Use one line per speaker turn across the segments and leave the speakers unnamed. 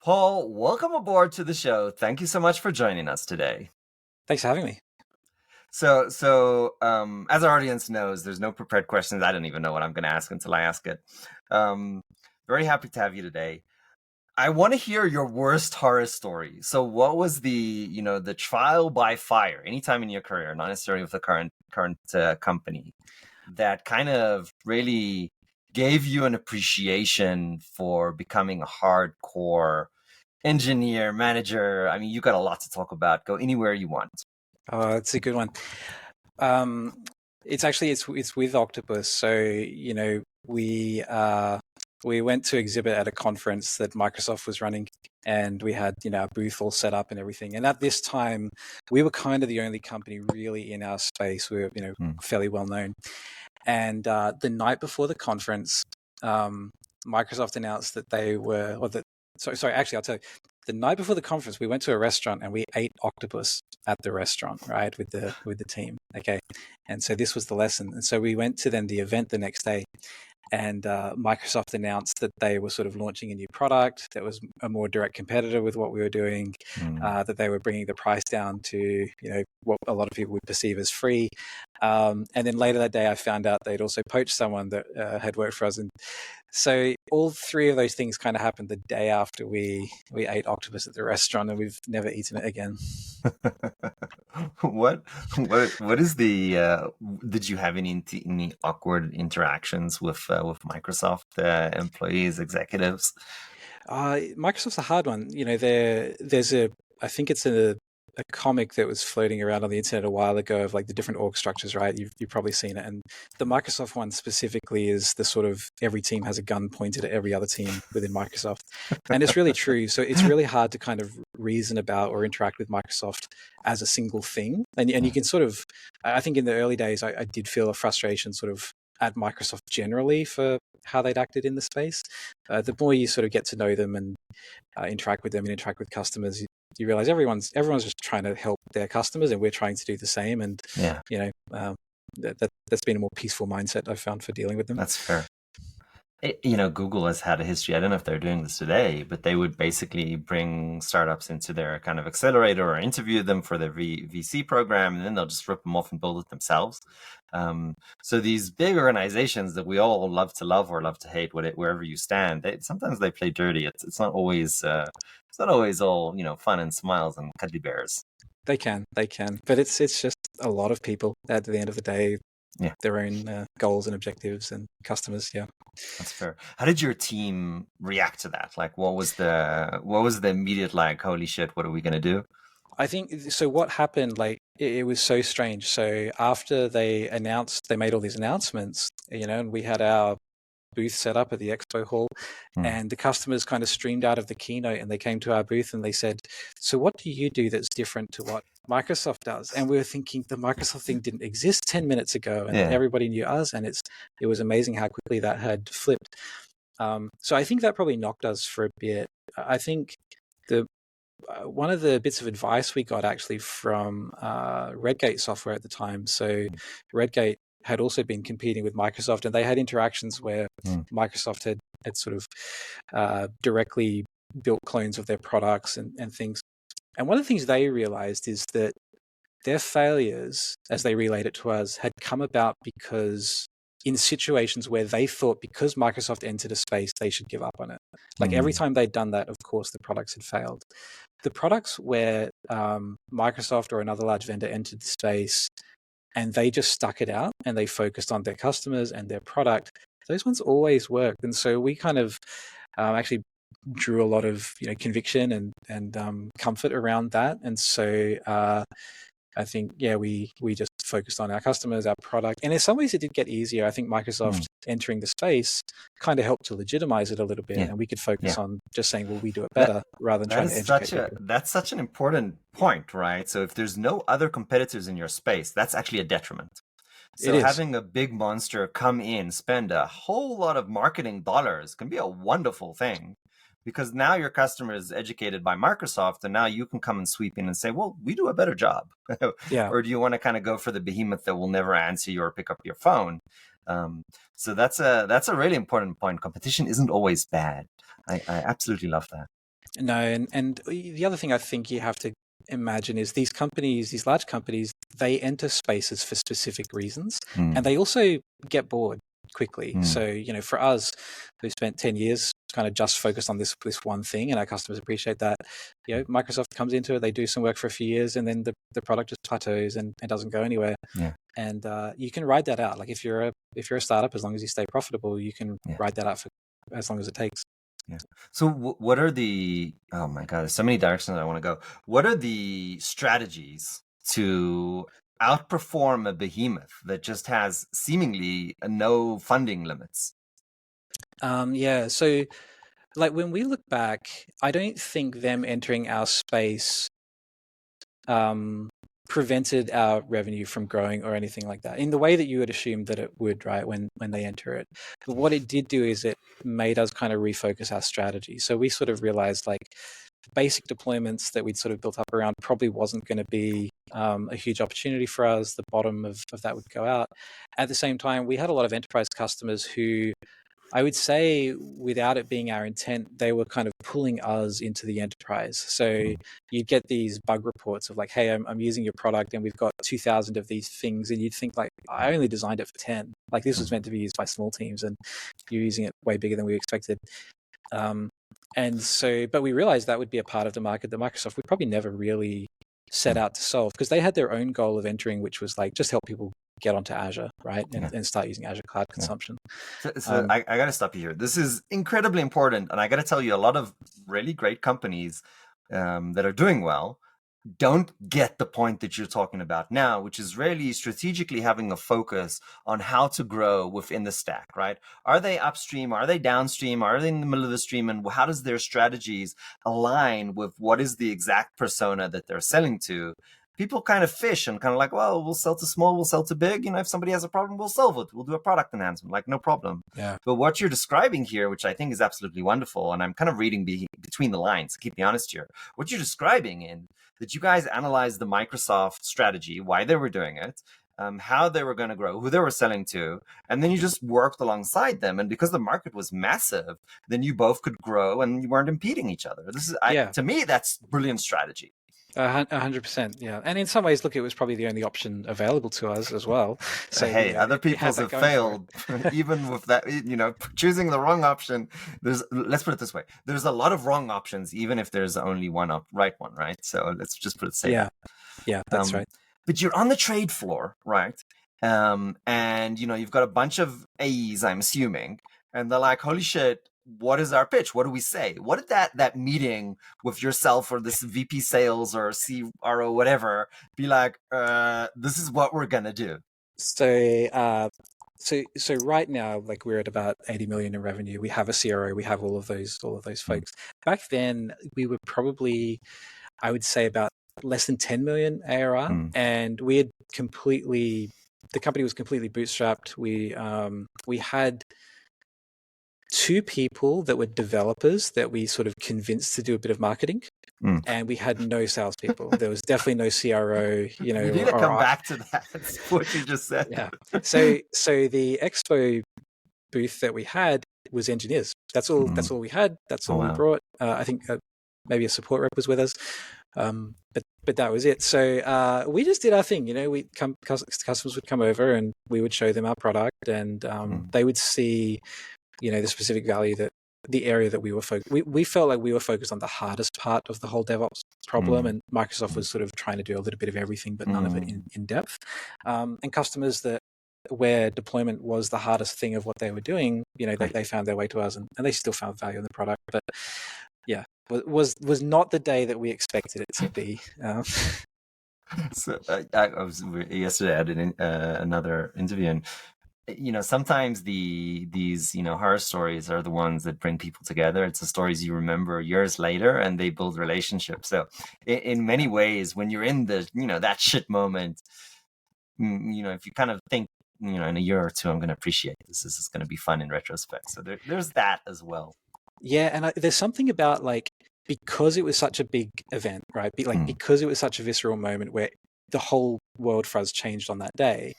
Paul, welcome aboard to the show. Thank you so much for joining us today.
Thanks for having me.
As our audience knows, there's no prepared questions. I don't even know what I'm going to ask until I ask it. Um, Very happy to have you today. I want to hear your worst horror story. So, what was the trial by fire, anytime in your career, not necessarily with the current company, that kind of really gave you an appreciation for becoming a hardcore engineer, manager? I mean, you got a lot to talk about. Go anywhere you want.
Oh, it's a good one. Um, it's with Octopus. So we went to exhibit at a conference that Microsoft was running, and we had our booth all set up and everything. And at this time, we were kind of the only company really in our space. We were fairly well known. And the night before the conference, Microsoft announced that they were, sorry, actually, I'll tell you. The night before the conference, we went to a restaurant and we ate octopus at the restaurant, right, with the team. Okay, and so this was the lesson. And so we went to then the event the next day, and Microsoft announced that they were sort of launching a new product that was a more direct competitor with what we were doing, that they were bringing the price down to what a lot of people would perceive as free. And then later that day, I found out they'd also poached someone that had worked for us. And so all three of those things kind of happened the day after we ate octopus at the restaurant, and we've never eaten it again.
what is the did you have any awkward interactions with Microsoft employees, executives?
Microsoft's a hard one. I think it's a comic that was floating around on the internet a while ago of like the different org structures, right? You've probably seen it. And the Microsoft one specifically is the sort of every team has a gun pointed at every other team within Microsoft. And it's really true. So it's really hard to kind of reason about or interact with Microsoft as a single thing. And you can sort of, I think in the early days, I did feel a frustration sort of at Microsoft generally for how they'd acted in the space. The more you sort of get to know them and interact with them and interact with customers, you realize everyone's just trying to help their customers, and we're trying to do the same. And that's been a more peaceful mindset I've found for dealing with them.
That's fair. Google has had a history. I don't know if they're doing this today, but they would basically bring startups into their kind of accelerator or interview them for their VC program, and then they'll just rip them off and build it themselves. So these big organizations that we all love to love or love to hate, wherever you stand, sometimes they play dirty. It's not always all fun and smiles and cuddly bears.
They can, but it's just a lot of people at the end of the day.
Yeah.
Their own goals and objectives and customers. Yeah,
that's fair. How did your team react to that? Like, what was the immediate like, holy shit, what are we gonna do?
I think so. What happened? Like, it was so strange. So after they made all these announcements, and we had our booth set up at the expo hall, and the customers kind of streamed out of the keynote, and they came to our booth and they said, "So what do you do that's different to what Microsoft does?" And we were thinking the Microsoft thing didn't exist 10 minutes ago, and everybody knew us, and it was amazing how quickly that had flipped. So I think that probably knocked us for a bit. I think one of the bits of advice we got actually from Redgate Software at the time. So Redgate had also been competing with Microsoft, and they had interactions where Microsoft had sort of directly built clones of their products and things. And one of the things they realized is that their failures, as they relayed it to us, had come about because in situations where they thought because Microsoft entered a space, they should give up on it. Like every time they'd done that, of course, the products had failed. The products where Microsoft or another large vendor entered the space and they just stuck it out and they focused on their customers and their product, those ones always worked. And so we kind of actually drew a lot of conviction and comfort around that. And so I think, we just focused on our customers, our product. And in some ways it did get easier. I think Microsoft entering the space kind of helped to legitimize it a little bit. And we could focus on just saying, well, we do it better rather than trying to educate people.
That's such an important point, right? So if there's no other competitors in your space, that's actually a detriment. So having a big monster come in, spend a whole lot of marketing dollars can be a wonderful thing. Because now your customer is educated by Microsoft, and now you can come and sweep in and say, well, we do a better job. Or do you want to kind of go for the behemoth that will never answer you or pick up your phone? So that's a really important point. Competition isn't always bad. I absolutely love that.
No, and the other thing I think you have to imagine is these companies, these large companies, they enter spaces for specific reasons, and they also get bored quickly. So, for us, we've spent 10 years kind of just focused on this one thing, and our customers appreciate that. Microsoft comes into it, they do some work for a few years, and then the product just plateaus and doesn't go anywhere.
Yeah.
And you can ride that out. Like if you're a startup, as long as you stay profitable, you can ride that out for as long as it takes.
Yeah. So what are the, oh my God, there's so many directions I want to go. What are the strategies to outperform a behemoth that just has seemingly no funding limits?
So like when we look back, I don't think them entering our space prevented our revenue from growing or anything like that in the way that you would assume that it would, right, when they enter it. But what it did do is it made us kind of refocus our strategy. So we sort of realized like basic deployments that we'd sort of built up around probably wasn't going to be a huge opportunity for us. The bottom of that would go out. At the same time, we had a lot of enterprise customers who, I would say, without it being our intent, they were kind of pulling us into the enterprise. So you'd get these bug reports of like, hey, I'm using your product and we've got 2,000 of these things. And you'd think like, I only designed it for 10. Like this was meant to be used by small teams and you're using it way bigger than we expected. And so, but we realized that would be a part of the market that Microsoft would probably never really set out to solve, because they had their own goal of entering, which was like, just help people get onto Azure, right? And start using Azure cloud consumption.
So I got to stop you here. This is incredibly important. And I got to tell you, a lot of really great companies that are doing well don't get the point that you're talking about now, which is really strategically having a focus on how to grow within the stack, right? Are they upstream? Are they downstream? Are they in the middle of the stream? And how does their strategies align with what is the exact persona that they're selling to? People kind of fish and kind of like, well, we'll sell to small, we'll sell to big. If somebody has a problem, we'll solve it. We'll do a product enhancement, like no problem.
Yeah.
But what you're describing here, which I think is absolutely wonderful, and I'm kind of reading between the lines, to keep me honest here, what you're describing in that you guys analyzed the Microsoft strategy, why they were doing it, how they were going to grow, who they were selling to, and then you just worked alongside them. And because the market was massive, then you both could grow and you weren't impeding each other. To me, that's brilliant strategy.
100%, yeah. And in some ways, look, it was probably the only option available to us as well. So
hey, other people have failed, even with that. Choosing the wrong option. Let's put it this way: there's a lot of wrong options, even if there's only one right one, right? So let's just put it safe.
Yeah, that's right.
But you're on the trade floor, right? And you've got a bunch of AEs, I'm assuming, and they're like, "Holy shit! What is our pitch? What do we say?" What did that meeting with yourself or this VP sales or CRO, whatever, be like? This is what we're gonna do.
So right now, like we're at about 80 million in revenue. We have a CRO. We have all of those folks. Back then, we were probably, I would say, about less than 10 million ARR, and we had the company was completely bootstrapped. We had 2 people that were developers that we sort of convinced to do a bit of marketing, and we had no salespeople. There was definitely no CRO.
You need to come back to that. That's what you just said.
Yeah. So the expo booth that we had was engineers. That's all. That's all we had. That's all we brought. I think maybe a support rep was with us, but that was it. So we just did our thing. Customers would come over and we would show them our product, and they would see the specific value that the area that we were we felt like we were focused on the hardest part of the whole DevOps problem, and Microsoft was sort of trying to do a little bit of everything, but none of it in depth. And customers where deployment was the hardest thing of what they were doing, they found their way to us, and they still found value in the product. But yeah, was not the day that we expected it to be.
So yesterday I did another interview, and sometimes these horror stories are the ones that bring people together. It's the stories you remember years later, and they build relationships. So in many ways, when you're in the that shit moment, if you kind of think in a year or two, I'm going to appreciate this is going to be fun in retrospect. So there's that as well.
Yeah, and there's something about because it was such a big event, right? Because it was such a visceral moment where the whole world for us changed on that day.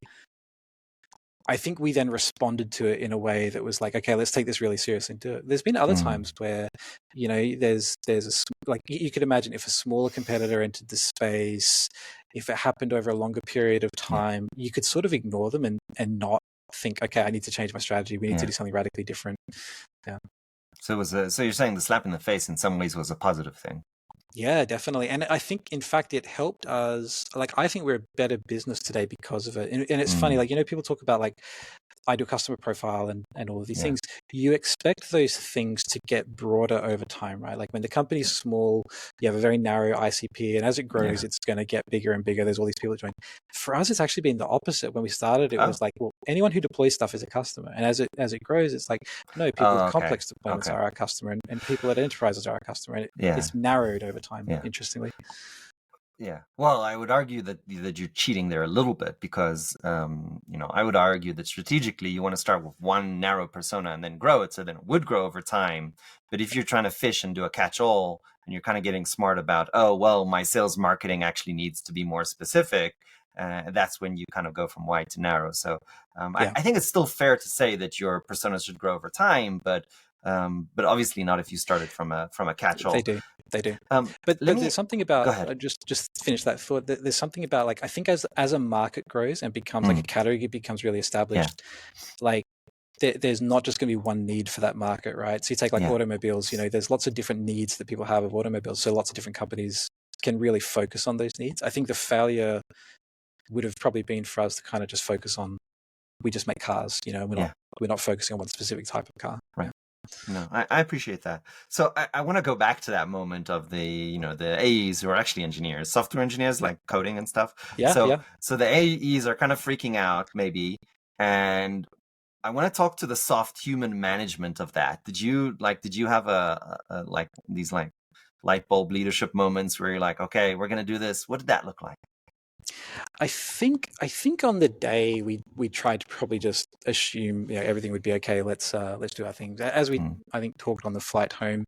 I think we then responded to it in a way that was like, okay, let's take this really seriously and do it. There's been other times where, there's like you could imagine if a smaller competitor entered the space, if it happened over a longer period of time, you could sort of ignore them and not think, okay, I need to change my strategy. We need to do something radically different. Yeah.
So so you're saying the slap in the face in some ways was a positive thing.
Yeah, definitely. And I think, in fact, it helped us. Like, I think we're a better business today because of it. And it's funny, like, people talk about like ideal customer profile and all of these things. You expect those things to get broader over time, right? Like when the company's small, you have a very narrow ICP, and as it grows, it's going to get bigger and bigger. There's all these people that join. For us, it's actually been the opposite. When we started, it was like, well, anyone who deploys stuff is a customer, and as it grows, it's like, no, people with complex deployments are our customer, and people at enterprises are our customer, and it's narrowed over time. Interestingly.
Yeah. Well, I would argue that you're cheating there a little bit because, I would argue that strategically you want to start with one narrow persona and then grow it so then it would grow over time. But if you're trying to fish and do a catch-all and you're kind of getting smart about, oh, well, my sales marketing actually needs to be more specific, that's when you kind of go from wide to narrow. So I think it's still fair to say that your personas should grow over time, but obviously not if you started from a catch-all.
They do. But there's something about, just finish that thought. There's something about, like, I think as a market grows and becomes like a category, it becomes really established. Like there's not just going to be one need for that market, right? So you take like automobiles, there's lots of different needs that people have of automobiles. So lots of different companies can really focus on those needs. I think the failure would have probably been for us to kind of just focus on, we just make cars, we're not focusing on one specific type of car.
Right. No, I appreciate that. So I want to go back to that moment of the AEs who are actually engineers, software engineers, like coding and stuff. So the AEs are kind of freaking out maybe. And I want to talk to the soft human management of that. Did you have a like these like light bulb leadership moments where you're like, okay, we're going to do this? What did that look like?
I think on the day we tried to probably just assume everything would be okay. Let's do our thing. As we I think talked on the flight home,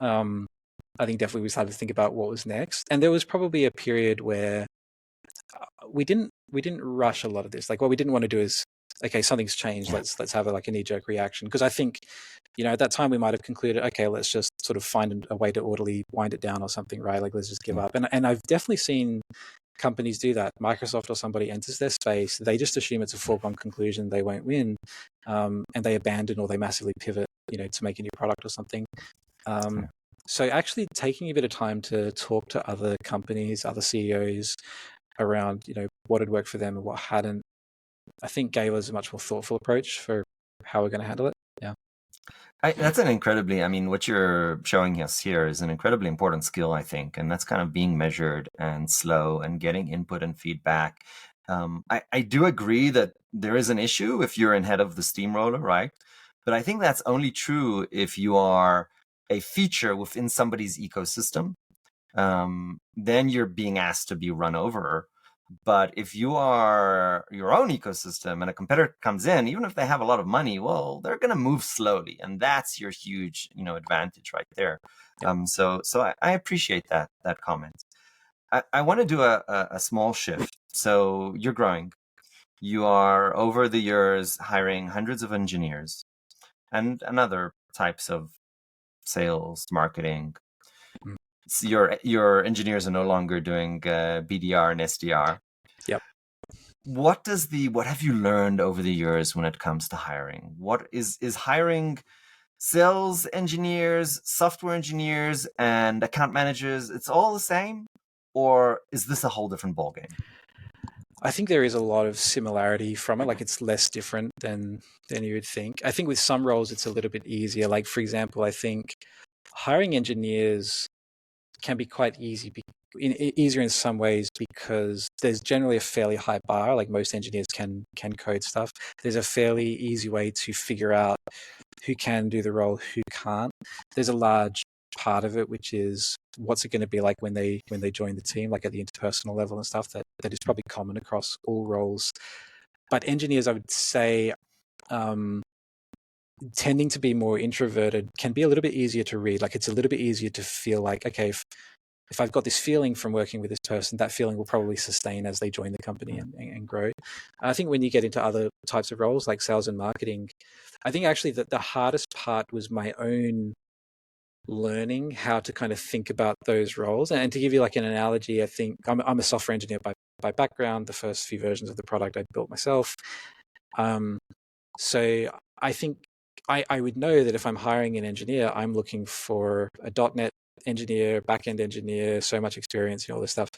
I think definitely we started to think about what was next. And there was probably a period where we didn't rush a lot of this. Like what we didn't want to do is, okay, something's changed. Let's have a knee-jerk reaction, because I think at that time we might have concluded, okay, let's just sort of find a way to orderly wind it down or something, right? Like let's just give up. And I've definitely seen companies do that. Microsoft or somebody enters their space, they just assume it's a foregone conclusion, they won't win, and they abandon or they massively pivot, to make a new product or something. So actually taking a bit of time to talk to other companies, other CEOs around, what had worked for them and what hadn't, I think gave us a much more thoughtful approach for how we're going to handle it. Yeah.
That's what you're showing us here is an incredibly important skill, I think, and that's kind of being measured and slow and getting input and feedback. I do agree that there is an issue if you're in head of the steamroller, right? But I think that's only true if you are a feature within somebody's ecosystem. Then you're being asked to be run over. But if you are your own ecosystem and a competitor comes in, even if they have a lot of money, well, they're going to move slowly. And that's your huge, advantage right there. So I appreciate that comment. I want to do a small shift. So you're growing. You are over the years hiring hundreds of engineers and other types of sales, marketing. So your engineers are no longer doing BDR and SDR.
Yep.
What have you learned over the years when it comes to hiring? What is hiring sales engineers, software engineers, and account managers? It's all the same, or is this a whole different ballgame?
I think there is a lot of similarity from it. Like it's less different than you would think. I think with some roles it's a little bit easier. Like for example, I think hiring engineers can be quite easier in some ways because there's generally a fairly high bar. Like most engineers can code stuff. There's a fairly easy way to figure out who can do the role, who can't. There's a large part of it which is what's it going to be like when they join the team, like at the interpersonal level and stuff. That is probably common across all roles. But engineers, I would say, tending to be more introverted can be a little bit easier to read. Like it's a little bit easier to feel like, okay, if I've got this feeling from working with this person, that feeling will probably sustain as they join the company and grow. I think when you get into other types of roles like sales and marketing, I think actually that the hardest part was my own learning how to kind of think about those roles. And to give you like an analogy, I think I'm a software engineer by background. The first few versions of the product I built myself. So I think I would know that if I'm hiring an engineer, I'm looking for a .NET engineer, backend engineer, so much experience, all this stuff.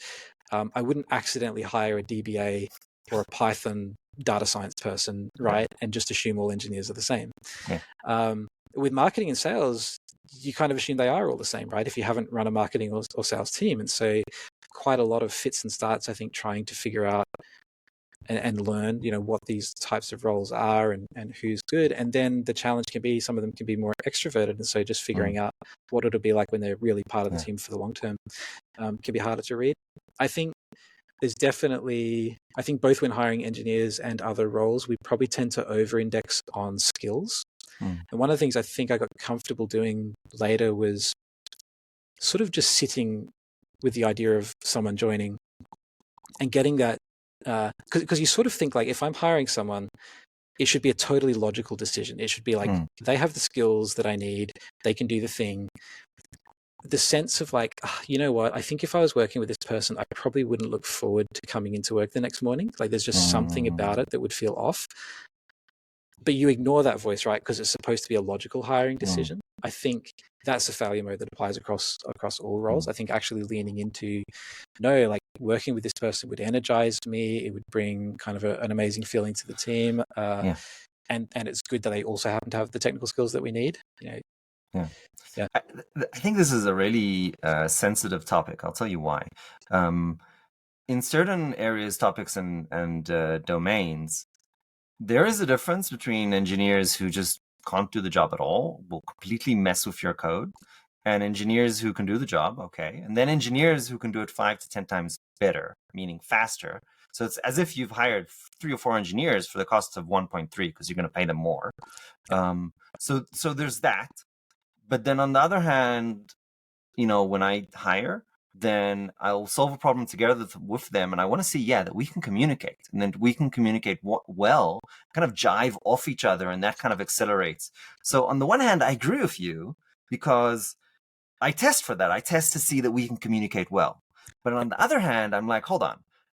I wouldn't accidentally hire a DBA or a Python data science person, right? And just assume all engineers are the same.
Yeah.
With marketing and sales, you kind of assume they are all the same, right? If you haven't run a marketing or sales team. And so quite a lot of fits and starts, I think, trying to figure out and learn, what these types of roles are and who's good. And then the challenge can be, some of them can be more extroverted. And so just figuring out what it'll be like when they're really part of the team for the long term can be harder to read. I think there's definitely, both when hiring engineers and other roles, we probably tend to over-index on skills. And one of the things I think I got comfortable doing later was sort of just sitting with the idea of someone joining and getting that, because you sort of think like, if I'm hiring someone, it should be a totally logical decision. It should be like, they have the skills that I need, they can do the thing. The sense of like, you know what, I think if I was working with this person, I probably wouldn't look forward to coming into work the next morning. Like there's just something about it that would feel off. But you ignore that voice, right? Because it's supposed to be a logical hiring decision. I think that's a failure mode that applies across all roles. I think actually leaning into, no, like working with this person would energize me. It would bring kind of an amazing feeling to the team. And it's good that they also happen to have the technical skills that we need.
Yeah. I think this is a really sensitive topic. I'll tell you why. In certain areas, topics, and domains, there is a difference between engineers who just can't do the job at all, will completely mess with your code, and engineers who can do the job, okay, and then engineers who can do it 5 to 10 times better, meaning faster. So it's as if you've hired 3 or 4 engineers for the cost of 1.3 because you're going to pay them more. So there's that. But then on the other hand, when I hire, then I'll solve a problem together with them. And I want to see, that we can communicate. And then we can communicate well, kind of jive off each other. And that kind of accelerates. So on the one hand, I agree with you because I test for that. I test to see that we can communicate well. But on the other hand, I'm like, hold on.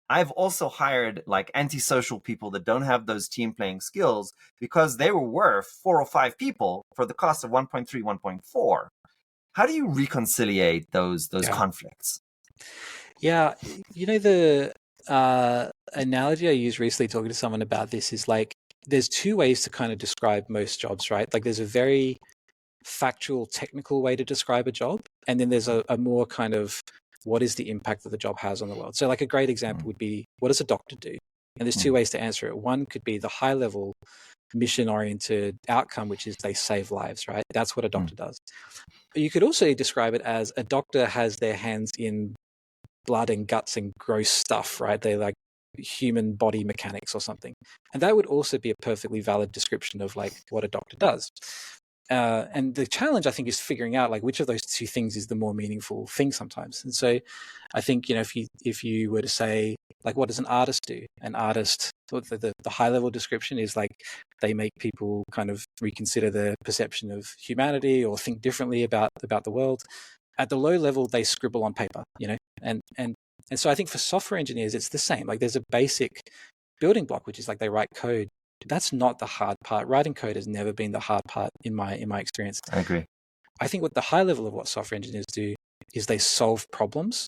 I've also hired like antisocial people that don't have those team playing skills because they were worth 4 or 5 people for the cost of 1.3, 1.4. How do you reconciliate those conflicts?
Yeah, the analogy I used recently talking to someone about this is like, there's 2 ways to kind of describe most jobs, right? Like there's a very factual, technical way to describe a job, and then there's a more kind of, what is the impact that the job has on the world? So like a great example would be, what does a doctor do? And there's 2 ways to answer it. One could be the high level mission-oriented outcome, which is they save lives, right? That's what a doctor does. But you could also describe it as a doctor has their hands in blood and guts and gross stuff, right? They're like human body mechanics or something. And that would also be a perfectly valid description of like what a doctor does. And the challenge, I think, is figuring out like which of those 2 things is the more meaningful thing sometimes. And so I think, if you were to say, like, what does an artist do? An artist, the high level description is like they make people kind of reconsider their perception of humanity or think differently about the world. At the low level, they scribble on paper, and so I think for software engineers, it's the same. Like there's a basic building block, which is like they write code. That's not the hard part. Writing code has never been the hard part in my experience.
I agree.
I think what the high level of what software engineers do is they solve problems,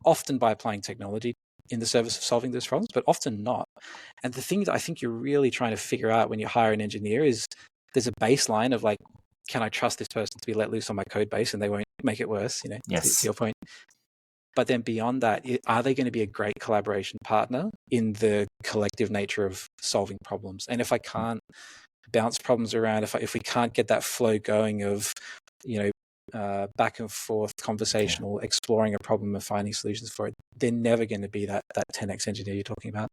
often by applying technology in the service of solving those problems, but often not. And the thing that I think you're really trying to figure out when you hire an engineer is there's a baseline of like, can I trust this person to be let loose on my code base and they won't make it worse,
Yes.
to your point. But then beyond that, are they going to be a great collaboration partner in the collective nature of solving problems? And if I can't bounce problems around, if we can't get that flow going of, back and forth conversational, exploring a problem and finding solutions for it, they're never going to be that 10x engineer you're talking about.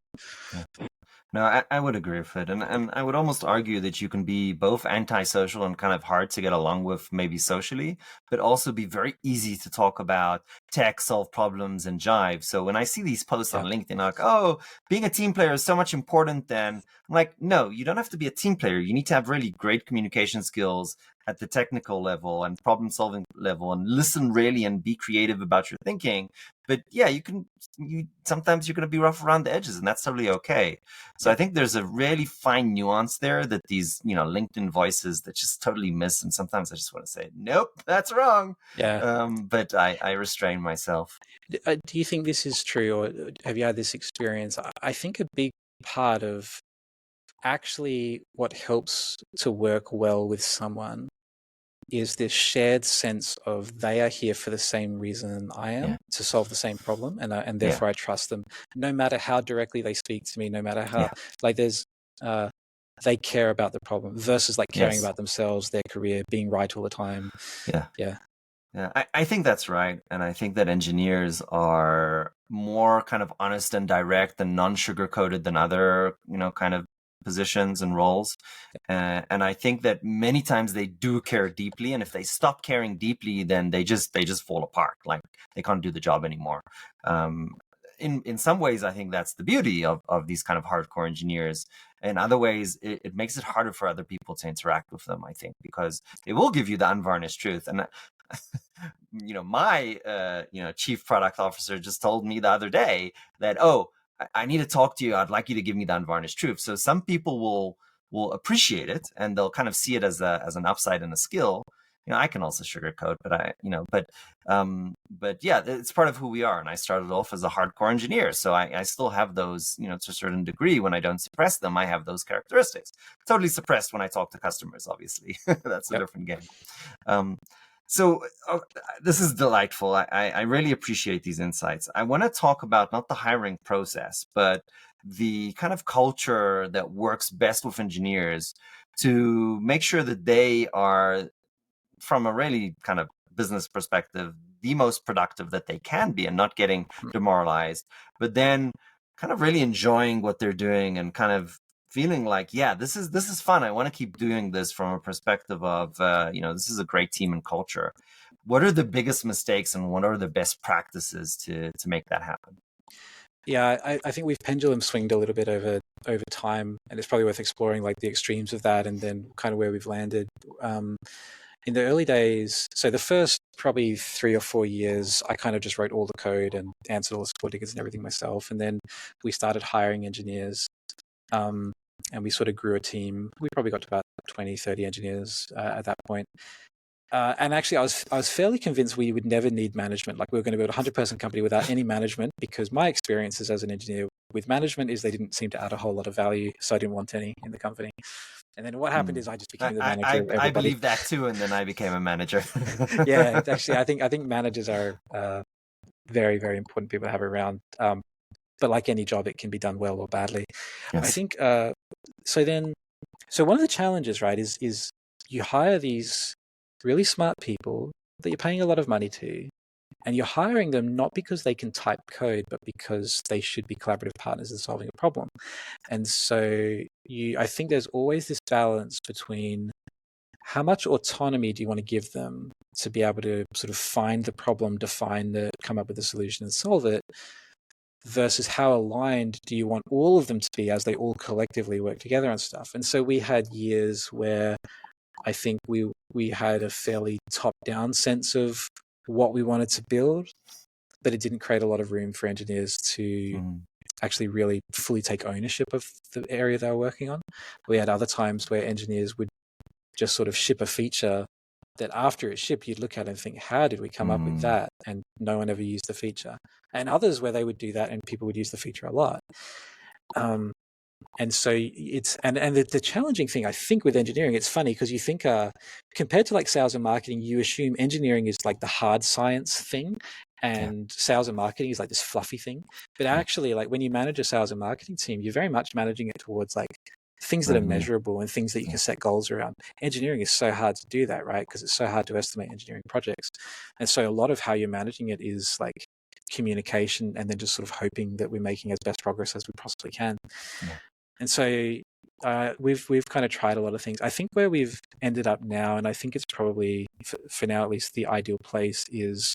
Yeah. No, I would agree with it. And I would almost argue that you can be both antisocial and kind of hard to get along with maybe socially, but also be very easy to talk about tech, solve problems, and jive. So when I see these posts on
Yeah,
LinkedIn, like, oh, being a team player is so much important, then I'm like, no, you don't have to be a team player. You need to have really great communication skills at the technical level and problem solving level and listen really and be creative about your thinking. But yeah, you sometimes you're going to be rough around the edges, and that's totally okay. So
yeah,
I think there's a really fine nuance there that these, LinkedIn voices that just totally miss. And sometimes I just want to say, nope, that's wrong.
yeah.
But I restrain myself.
Do you think this is true, or have you had this experience? I think a big part of actually what helps to work well with someone is this shared sense of they are here for the same reason I am,
Yeah.
to solve the same problem, and
Yeah.
therefore I trust them, no matter how directly they speak to me, no matter how,
Yeah.
like, there's uh, they care about the problem versus like caring
Yes.
about themselves, their career, being right all the time.
Yeah.
Yeah,
Yeah, I think that's right. And I think that engineers are more kind of honest and direct and non-sugar-coated than other, kind of positions and roles. And I think that many times they do care deeply. And if they stop caring deeply, then they just fall apart. Like they can't do the job anymore. Um, in some ways, I think that's the beauty of these kind of hardcore engineers. In other ways, it makes it harder for other people to interact with them, I think, because they will give you the unvarnished truth. And my chief product officer just told me the other day that, oh, I need to talk to you. I'd like you to give me the unvarnished truth. So some people will appreciate it and they'll kind of see it as an upside and a skill. I can also sugarcoat, but yeah, it's part of who we are. And I started off as a hardcore engineer, so I still have those, to a certain degree. When I don't suppress them, I have those characteristics. Totally suppressed when I talk to customers, obviously. That's a
yep,
different game. Um, so this is delightful. I really appreciate these insights. I want to talk about not the hiring process, but the kind of culture that works best with engineers to make sure that they are, from a really kind of business perspective, the most productive that they can be and not getting demoralized, but then kind of really enjoying what they're doing and kind of feeling like, yeah, this is fun. I want to keep doing this from a perspective of, this is a great team and culture. What are the biggest mistakes and what are the best practices to make that happen?
yeah. I think we've pendulum swinged a little bit over time, and it's probably worth exploring like the extremes of that, and then kind of where we've landed. In the early days, so the first probably 3 or 4 years, I kind of just wrote all the code and answered all the support tickets and everything myself. And then we started hiring engineers, um, and we sort of grew a team. We probably got to about 20, 30 engineers at that point. And actually, I was fairly convinced we would never need management. Like we were going to build a 100-person company without any management, because my experiences as an engineer with management is they didn't seem to add a whole lot of value, so I didn't want any in the company. And then what happened
Hmm.
is I just became the
I,
manager
I
of
I
everybody.
believe that too, and then I became a manager.
Yeah, actually, I think managers are very, very important people to have around. But like any job, it can be done well or badly. I
Yes.
think so. So one of the challenges, right, is you hire these really smart people that you're paying a lot of money to, and you're hiring them not because they can type code, but because they should be collaborative partners in solving a problem. And so I think there's always this balance between how much autonomy do you want to give them to be able to sort of find the problem, define it, come up with a solution and solve it, versus how aligned do you want all of them to be as they all collectively work together on stuff. And so we had years where I think we had a fairly top-down sense of what we wanted to build, but it didn't create a lot of room for engineers to
Mm.
actually really fully take ownership of the area they were working on. We had other times where engineers would just sort of ship a feature that after it shipped, you'd look at it and think, how did we come up with
Mm.
that? And no one ever used the feature. And others where they would do that and people would use the feature a lot. And so the challenging thing I think with engineering, it's funny because you think compared to like sales and marketing, you assume engineering is like the hard science thing,
Yeah.
and sales and marketing is like this fluffy thing. But
Yeah.
actually, like when you manage a sales and marketing team, you're very much managing it towards like things that are
Revenue.
measurable and things that you
Yeah.
can set goals around. Engineering is so hard to do that, right? Because it's so hard to estimate engineering projects. And so a lot of how you're managing it is like communication and then just sort of hoping that we're making as best progress as we possibly can.
Yeah.
And so we've kind of tried a lot of things. I think where we've ended up now, and I think it's probably for now at least the ideal place, is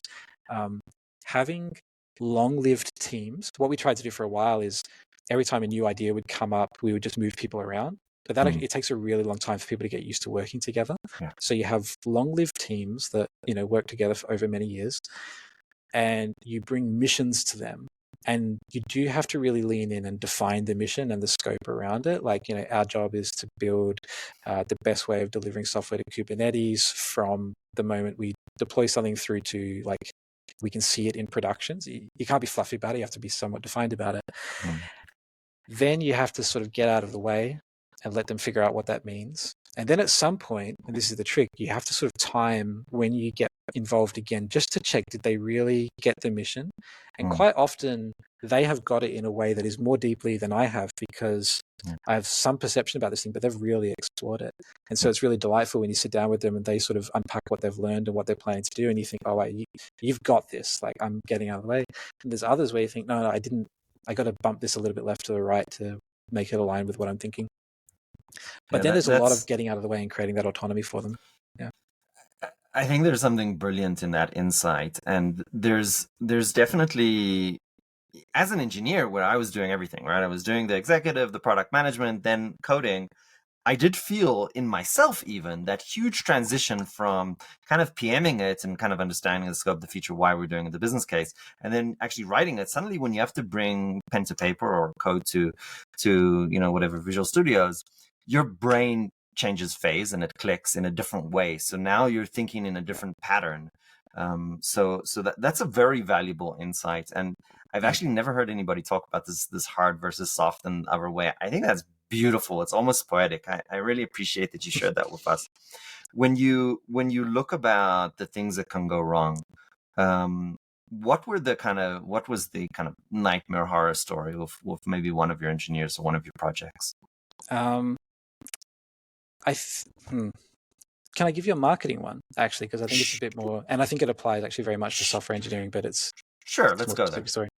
having long-lived teams. What we tried to do for a while is every time a new idea would come up, we would just move people around. But that it takes a really long time for people to get used to working together.
Yeah.
So you have long-lived teams that work together for over many years, and you bring missions to them. And you do have to really lean in and define the mission and the scope around it. Like, our job is to build the best way of delivering software to Kubernetes from the moment we deploy something through to like we can see it in production. So you can't be fluffy about it. You have to be somewhat defined about it. Then you have to sort of get out of the way and let them figure out what that means. And then at some point, and this is the trick, you have to sort of time when you get involved again, just to check, did they really get the mission? And quite often they have got it in a way that is more deeply than I have, because I have some perception about this thing, but they've really explored it. And so it's really delightful when you sit down with them and they sort of unpack what they've learned and what they're planning to do. And you think, oh, wait, you've got this. Like, I'm getting out of the way. And there's others where you think, no, I didn't. I got to bump this a little bit left to the right to make it align with what I'm thinking. But then there's a lot of getting out of the way and creating that autonomy for them. Yeah.
I think there's something brilliant in that insight. And there's definitely, as an engineer, where I was doing everything, right? I was doing the executive, the product management, then coding. I did feel in myself even that huge transition from kind of PMing it and kind of understanding the scope, the feature, why we're doing it, the business case, and then actually writing it. Suddenly, when you have to bring pen to paper or code to whatever Visual Studios, your brain changes phase and it clicks in a different way. So now you're thinking in a different pattern. So that's a very valuable insight. And I've actually never heard anybody talk about this hard versus soft and other way. I think that's beautiful. It's almost poetic. I really appreciate that you shared that with us. When you look about the things that can go wrong, what was the kind of nightmare horror story with maybe one of your engineers or one of your projects?
Can I give you a marketing one, actually? Because I think it's a bit more, and I think it applies actually very much to software engineering, but it's
let's go there.
Story.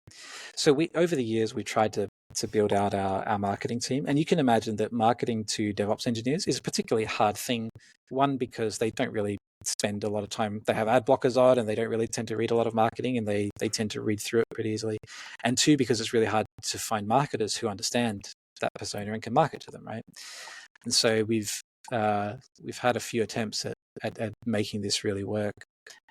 So over the years, we tried to build out our marketing team. And you can imagine that marketing to DevOps engineers is a particularly hard thing. One, because they don't really spend a lot of time. They have ad blockers on and they don't really tend to read a lot of marketing, and they tend to read through it pretty easily. And two, because it's really hard to find marketers who understand that persona and can market to them, right? And so we've had a few attempts at making this really work.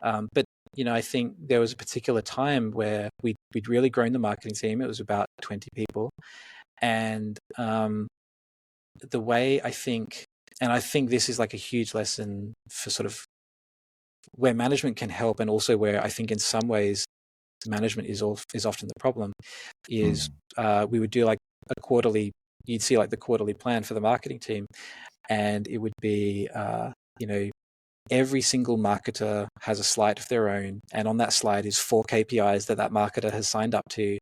But I think there was a particular time where we'd really grown the marketing team. It was about 20 people. And the way I think this is like a huge lesson for sort of where management can help, and also where I think in some ways management is often the problem, is we would do like a quarterly, you'd see like the quarterly plan for the marketing team. And it would be, every single marketer has a slide of their own. And on that slide is 4 KPIs that marketer has signed up to.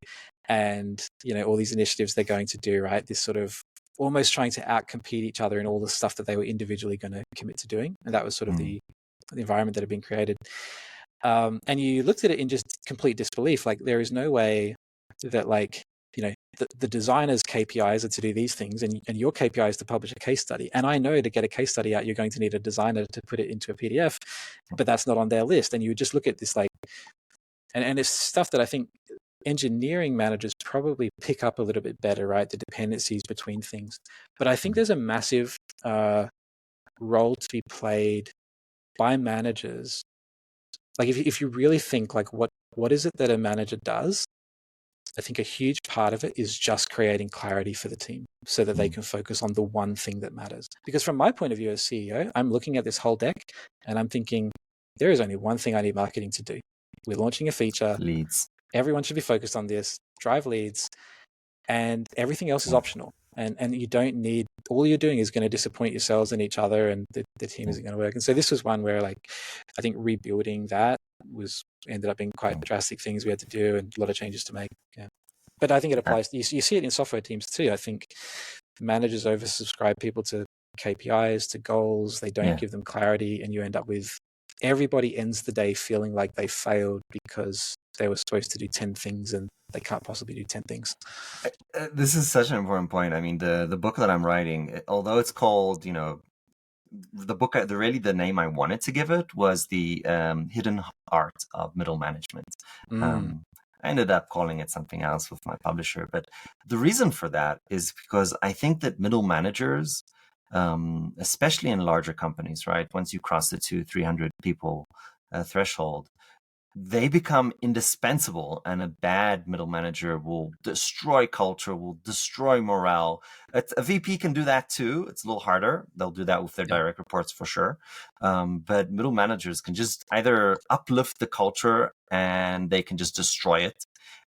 And, all these initiatives they're going to do, right? This sort of almost trying to outcompete each other in all the stuff that they were individually going to commit to doing. And that was sort of the environment that had been created. And you looked at it in just complete disbelief. Like, there is no way that the designer's KPIs are to do these things, and your KPI is to publish a case study. And I know to get a case study out, you're going to need a designer to put it into a PDF, but that's not on their list. And you would just look at this and it's stuff that I think engineering managers probably pick up a little bit better, right? The dependencies between things. But I think there's a massive role to be played by managers. Like, if you really think like what is it that a manager does, I think a huge part of it is just creating clarity for the team so that they can focus on the one thing that matters. Because from my point of view as CEO, I'm looking at this whole deck and I'm thinking, there is only one thing I need marketing to do. We're launching a feature.
Leads. Everyone
should be focused on this, drive leads, and everything else is optional. And you don't need, all you're doing is going to disappoint yourselves and each other, and the team isn't going to work. And so this was one where I think rebuilding that ended up being quite drastic things we had to do and a lot of changes to make. Yeah. But I think it applies. You see it in software teams too. I think managers oversubscribe people to KPIs, to goals. They don't give them clarity, and you end up with everybody ends the day feeling like they failed because they were supposed to do 10 things and they can't possibly do 10 things.
This is such an important point. I mean, the book that I'm writing, although it's called, the book, the name I wanted to give it was the Hidden Art of Middle Management. I ended up calling it something else with my publisher, but the reason for that is because I think that middle managers, especially in larger companies, right? Once you cross the 200-300 people threshold, they become indispensable, and a bad middle manager will destroy culture, will destroy morale. A VP can do that too. It's a little harder. They'll do that with their direct reports for sure. But middle managers can just either uplift the culture and they can just destroy it.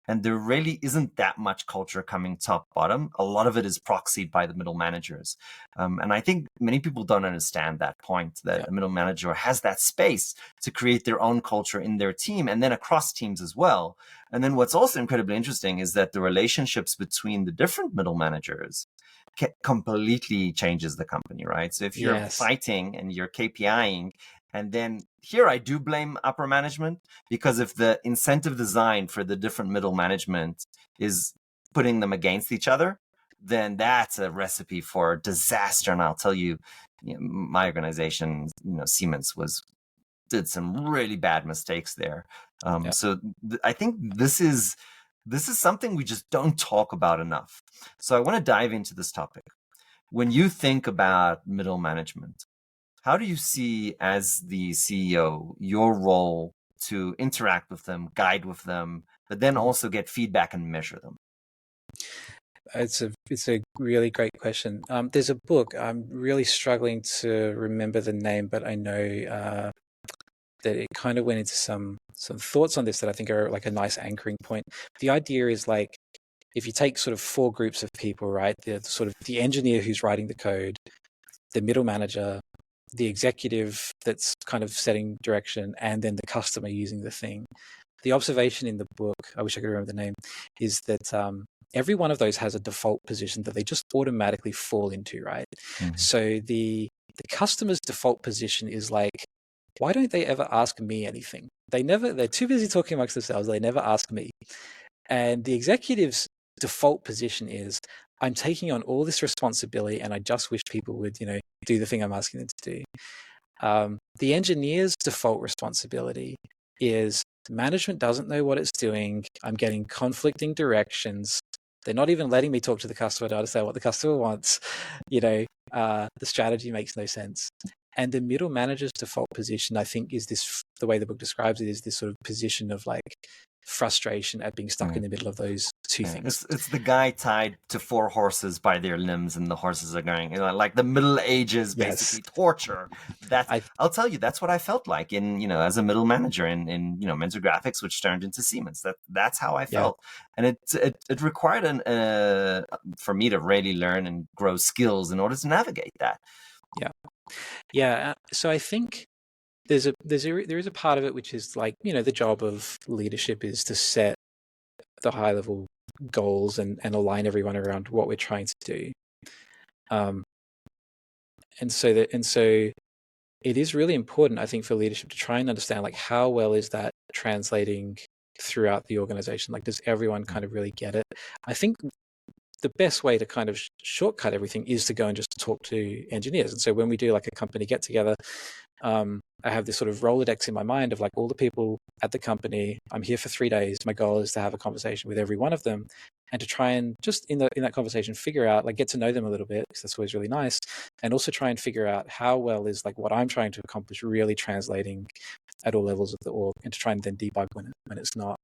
And there really isn't that much culture coming top bottom. A lot of it is proxied by the middle managers. And I think many people don't understand that point, that a middle manager has that space to create their own culture in their team and then across teams as well. And then what's also incredibly interesting is that the relationships between the different middle managers completely changes the company, right? So if you're fighting and you're KPIing, and then here I do blame upper management, because if the incentive design for the different middle management is putting them against each other, then that's a recipe for disaster. And I'll tell you, my organization, Siemens, did some really bad mistakes there. So I think this is something we just don't talk about enough. So I want to dive into this topic. When you think about middle management, how do you see, as the CEO, your role to interact with them, guide with them, but then also get feedback and measure them?
It's a really great question. There's a book. I'm really struggling to remember the name, but I know that it kind of went into some thoughts on this that I think are like a nice anchoring point. The idea is, like, if you take sort of 4 groups of people, right? The sort of the engineer who's writing the code, the middle manager, the executive that's kind of setting direction, and then the customer using the thing. The observation in the book, I wish I could remember the name, is that every one of those has a default position that they just automatically fall into, right? Mm-hmm. So the customer's default position is like, why don't they ever ask me anything? They're too busy talking amongst themselves. They never ask me. And the executive's default position is, I'm taking on all this responsibility and I just wish people would, do the thing I'm asking them to do. The engineer's default responsibility is, management doesn't know what it's doing. I'm getting conflicting directions. They're not even letting me talk to the customer to understand what the customer wants. The strategy makes no sense. And the middle manager's default position, I think, is this, the way the book describes it, is this sort of position of like frustration at being stuck in the middle of those two things.
It's the guy tied to 4 horses by their limbs, and the horses are going, like the Middle Ages, basically torture. I'll tell you, that's what I felt like in, as a middle manager in Mentor Graphics, which turned into Siemens. That's how I felt, and it required for me to really learn and grow skills in order to navigate that.
Yeah. So I think there is a part of it which is like, the job of leadership is to set the high level goals and align everyone around what we're trying to do. And so it is really important, I think, for leadership to try and understand, like, how well is that translating throughout the organization? Like, does everyone kind of really get it? I think the best way to kind of shortcut everything is to go and just talk to engineers. And so when we do like a company get together, I have this sort of Rolodex in my mind of like all the people at the company. I'm here for 3 days. My goal is to have a conversation with every one of them, and to try and just in that conversation figure out, like, get to know them a little bit, because that's always really nice, and also try and figure out how well is like what I'm trying to accomplish really translating at all levels of the org, and to try and then debug when it's not.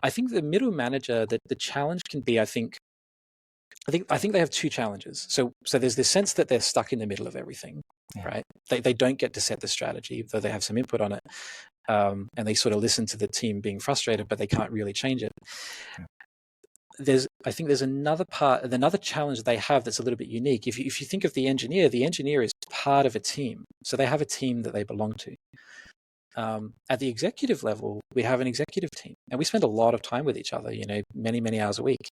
I think the middle manager, the challenge can be, I think they have 2 challenges. So there's this sense that they're stuck in the middle of everything, right? They don't get to set the strategy, though they have some input on it. And they sort of listen to the team being frustrated, but they can't really change it. I think there's another challenge they have that's a little bit unique. If you think of the engineer is part of a team. So they have a team that they belong to. At the executive level, we have an executive team, and we spend a lot of time with each other, many, many hours a week.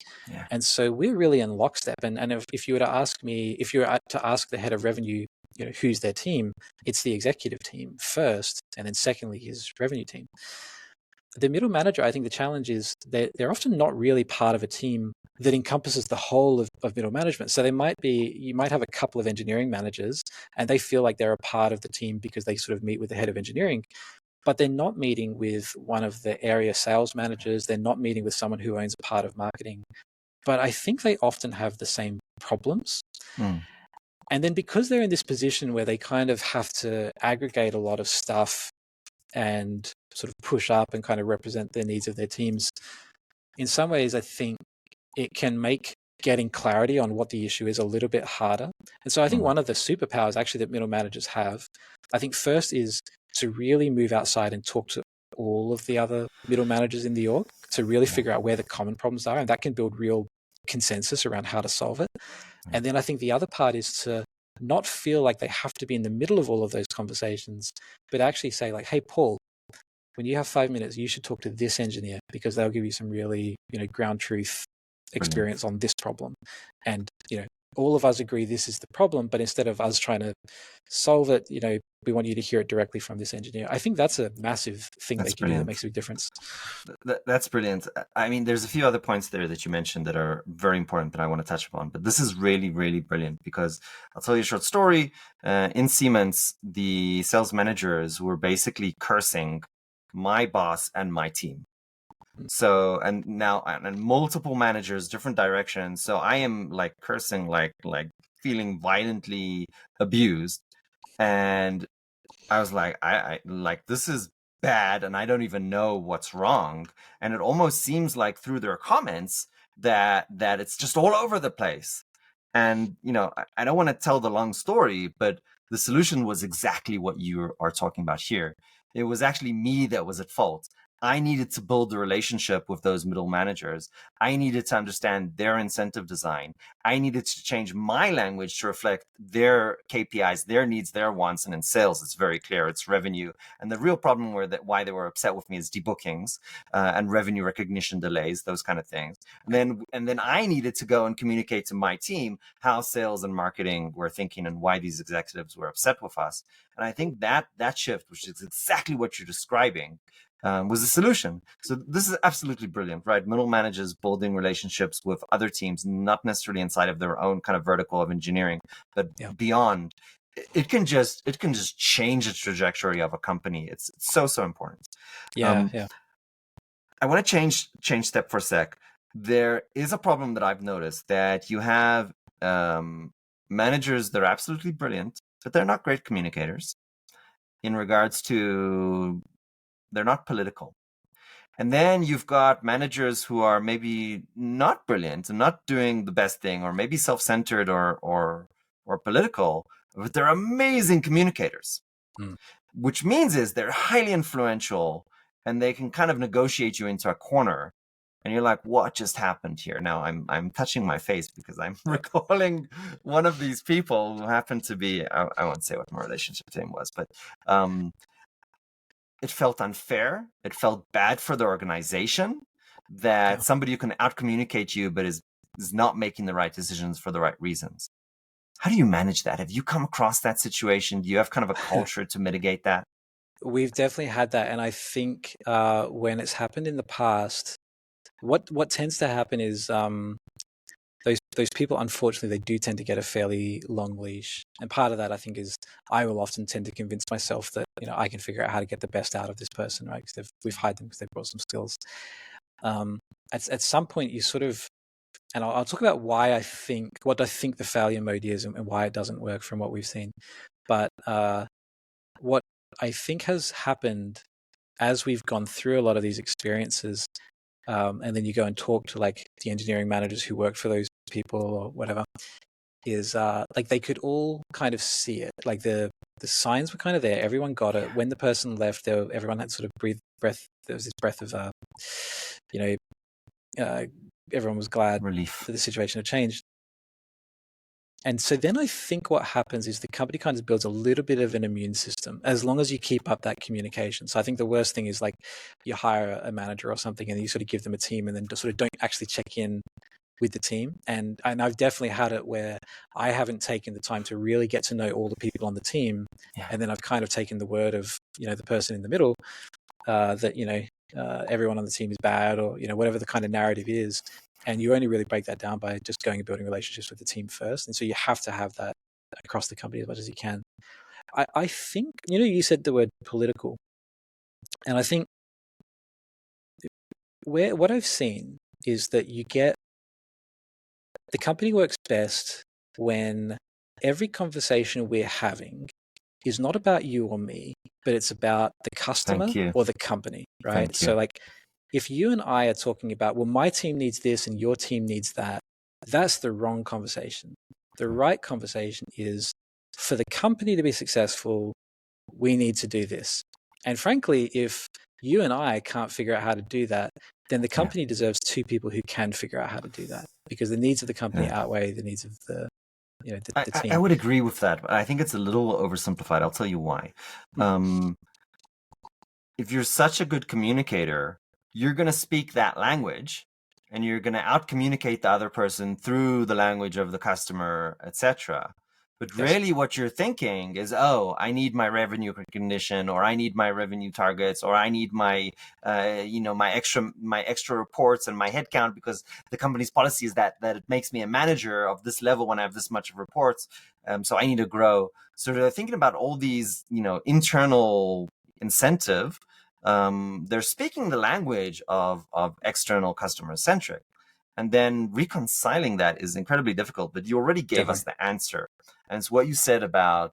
And so we're really in lockstep. And if you were to ask me, if you were to ask the head of revenue who's their team, it's the executive team first, and then secondly his revenue team. The middle manager, I think the challenge is they're often not really part of a team that encompasses the whole of middle management. So you might have a couple of engineering managers and they feel like they're a part of the team because they sort of meet with the head of engineering, but they're not meeting with one of the area sales managers. They're not meeting with someone who owns a part of marketing. But I think they often have the same problems.
Mm.
And then because they're in this position where they kind of have to aggregate a lot of stuff and sort of push up and kind of represent the needs of their teams, in some ways, I think it can make getting clarity on what the issue is a little bit harder. And so I think one of the superpowers actually that middle managers have, I think first is to really move outside and talk to all of the other middle managers in the org to really figure out where the common problems are. And that can build real consensus around how to solve it. And then I think the other part is to not feel like they have to be in the middle of all of those conversations, but actually say like, hey, Paul, when you have 5 minutes, you should talk to this engineer because they'll give you some really, ground truth experience on this problem. And, all of us agree this is the problem, but instead of us trying to solve it, we want you to hear it directly from this engineer. I think that's a massive thing they can do that makes a big difference.
That's brilliant. I mean, there's a few other points there that you mentioned that are very important that I want to touch upon, but this is really, really brilliant because I'll tell you a short story. In Siemens, the sales managers were basically cursing my boss and my team. So, and now, and multiple managers, different directions. So I am like cursing, like feeling violently abused. And I was like, I like, this is bad. And I don't even know what's wrong. And it almost seems like through their comments that it's just all over the place. And, I don't want to tell the long story, but the solution was exactly what you are talking about here. It was actually me that was at fault. I needed to build the relationship with those middle managers. I needed to understand their incentive design. I needed to change my language to reflect their KPIs, their needs, their wants. And in sales, it's very clear, it's revenue. And the real problem why they were upset with me is debookings and revenue recognition delays, those kind of things. And then I needed to go and communicate to my team how sales and marketing were thinking and why these executives were upset with us. And I think that shift, which is exactly what you're describing, was a solution. So this is absolutely brilliant, right? Middle managers building relationships with other teams, not necessarily inside of their own kind of vertical of engineering, but beyond. It can just change the trajectory of a company. It's so important.
Yeah.
I want to change step for a sec. There is a problem that I've noticed that you have managers that are absolutely brilliant, but they're not great communicators in regards to they're not political. And then you've got managers who are maybe not brilliant and not doing the best thing, or maybe self-centered or political, but they're amazing communicators. Which means is they're highly influential and they can kind of negotiate you into a corner. And you're like, what just happened here? Now I'm touching my face because I'm recalling one of these people who happened to be, I won't say what my relationship to him was, but it felt unfair. It felt bad for the organization that somebody who can out-communicate you but is not making the right decisions for the right reasons. How do you manage that? Have you come across that situation? Do you have kind of a culture to mitigate that?
We've definitely had that. And I think when it's happened in the past, what tends to happen is those people, unfortunately, they do tend to get a fairly long leash. And part of that, I think, is I will often tend to convince myself that, I can figure out how to get the best out of this person, right? Because we've hired them because they've brought some skills. At some point, you sort of, and I'll talk about what I think the failure mode is and why it doesn't work from what we've seen. But what I think has happened as we've gone through a lot of these experiences, and then you go and talk to like the engineering managers who work for those people or whatever, is like they could all kind of see it. Like the signs were kind of there. Everyone got it. When the person left, everyone had sort of breath. There was this breath of, everyone was glad
Relief
that the situation had changed. And so then I think what happens is the company kind of builds a little bit of an immune system as long as you keep up that communication. So I think the worst thing is like you hire a manager or something and you sort of give them a team and then just sort of don't actually check in with the team. And I've definitely had it where I haven't taken the time to really get to know all the people on the team.
Yeah.
And then I've kind of taken the word of, the person in the middle, that, everyone on the team is bad, or, whatever the kind of narrative is. And you only really break that down by just going and building relationships with the team first. And so you have to have that across the company as much as you can. I think, you said the word political. And I think what I've seen is that the company works best when every conversation we're having is not about you or me, but it's about the customer or the company, right? So like, if you and I are talking about, well, my team needs this and your team needs that, that's the wrong conversation. The right conversation is, for the company to be successful, we need to do this. And frankly, if you and I can't figure out how to do that, then the company deserves two people who can figure out how to do that, because the needs of the company outweigh the needs of the team.
I would agree with that, but I think it's a little oversimplified. I'll tell you why. If you're such a good communicator, you're going to speak that language, and you're going to out-communicate the other person through the language of the customer, etc. But really what you're thinking is, oh, I need my revenue recognition, or I need my revenue targets, or I need my, my extra reports and my headcount, because the company's policy is that it makes me a manager of this level when I have this much of reports. So I need to grow. So they're thinking about all these, internal incentive. They're speaking the language of external customer centric. And then reconciling that is incredibly difficult, but you already gave us the answer. And it's what you said about,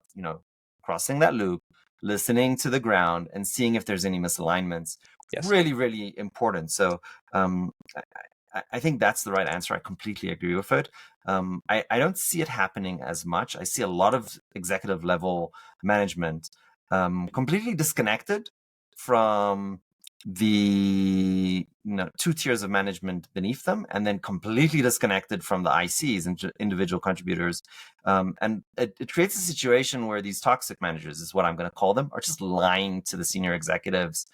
crossing that loop, listening to the ground, and seeing if there's any misalignments. Really, really important. So I think that's the right answer. I completely agree with it. I don't see it happening as much. I see a lot of executive level management completely disconnected from the two tiers of management beneath them, and then completely disconnected from the ICs and individual contributors. And it creates a situation where these toxic managers, is what I'm going to call them, are just lying to the senior executives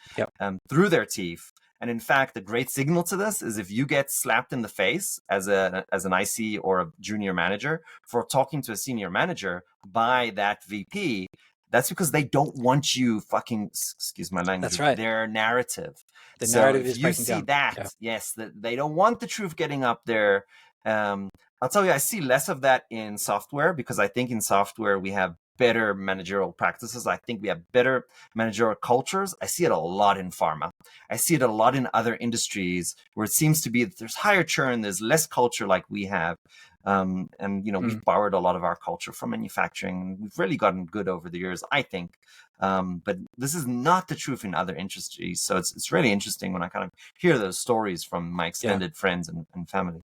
through their teeth. And in fact, a great signal to this is if you get slapped in the face as an IC or a junior manager for talking to a senior manager by that VP, that's because they don't want you fucking, excuse my language,
that's right,
their narrative.
The narrative is breaking down.
You see that, yes, that they don't want the truth getting up there. I'll tell you, I see less of that in software, because I think in software we have better managerial practices. I think we have better managerial cultures. I see it a lot in pharma. I see it a lot in other industries where it seems to be that there's higher churn, there's less culture like we have. We've borrowed a lot of our culture from manufacturing. We've really gotten good over the years, I think. But this is not the truth in other industries. So it's really interesting when I kind of hear those stories from my extended friends and family.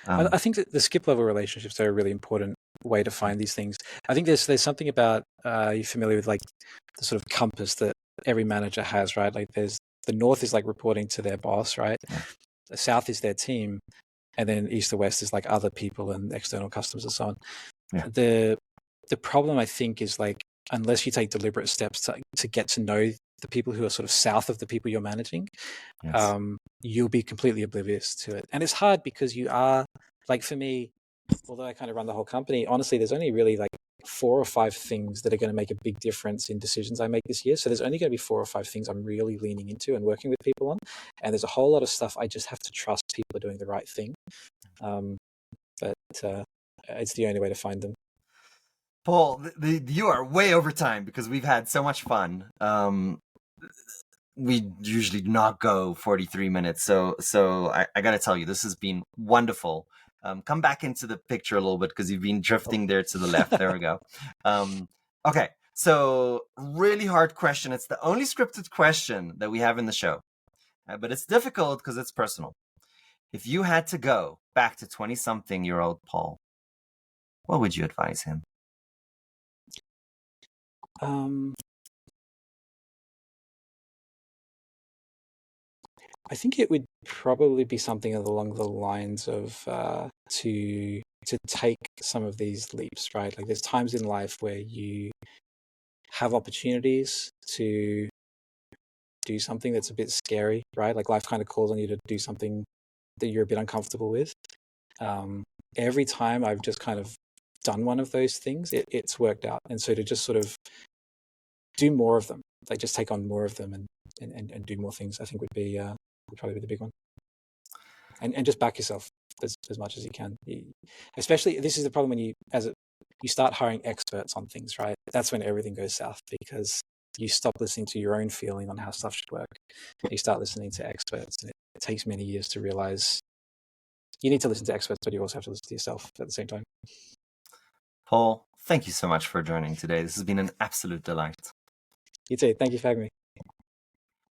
I think that the skip level relationships are a really important way to find these things. I think there's something about, you're familiar with like the sort of compass that every manager has, right? Like the north is like reporting to their boss, right? The south is their team. And then east to west is like other people and external customers and so on. The problem, I think, is like, unless you take deliberate steps to get to know the people who are sort of south of the people you're managing, you'll be completely oblivious to it. And it's hard because you are, like for me, although I kind of run the whole company, honestly, there's only really like 4 or 5 things that are going to make a big difference in decisions I make this year. So there's only going to be 4 or 5 things I'm really leaning into and working with people on. And there's a whole lot of stuff I just have to trust people are doing the right thing. But it's the only way to find them.
Paul, you are way over time because we've had so much fun. We usually do not go 43 minutes. So I got to tell you, this has been wonderful. Come back into the picture a little bit because you've been drifting there to the left. There we go. Okay. So really hard question. It's the only scripted question that we have in the show, but it's difficult because it's personal. If you had to go back to 20-something-year-old Paul, what would you advise him?
I think it would probably be something along the lines of to take some of these leaps, right? Like there's times in life where you have opportunities to do something that's a bit scary, right? Like life kind of calls on you to do something that you're a bit uncomfortable with. Every time I've just kind of done one of those things, it's worked out. And so to just sort of do more of them, like just take on more of them and do more things, I think would probably be the big one. And just back yourself as much as you can. Especially, this is the problem when you start hiring experts on things, right? That's when everything goes south, because you stop listening to your own feeling on how stuff should work. You start listening to experts, and it takes many years to realize you need to listen to experts, but you also have to listen to yourself at the same time.
Paul, thank you so much for joining today. This has been an absolute delight.
You too. Thank you for having me.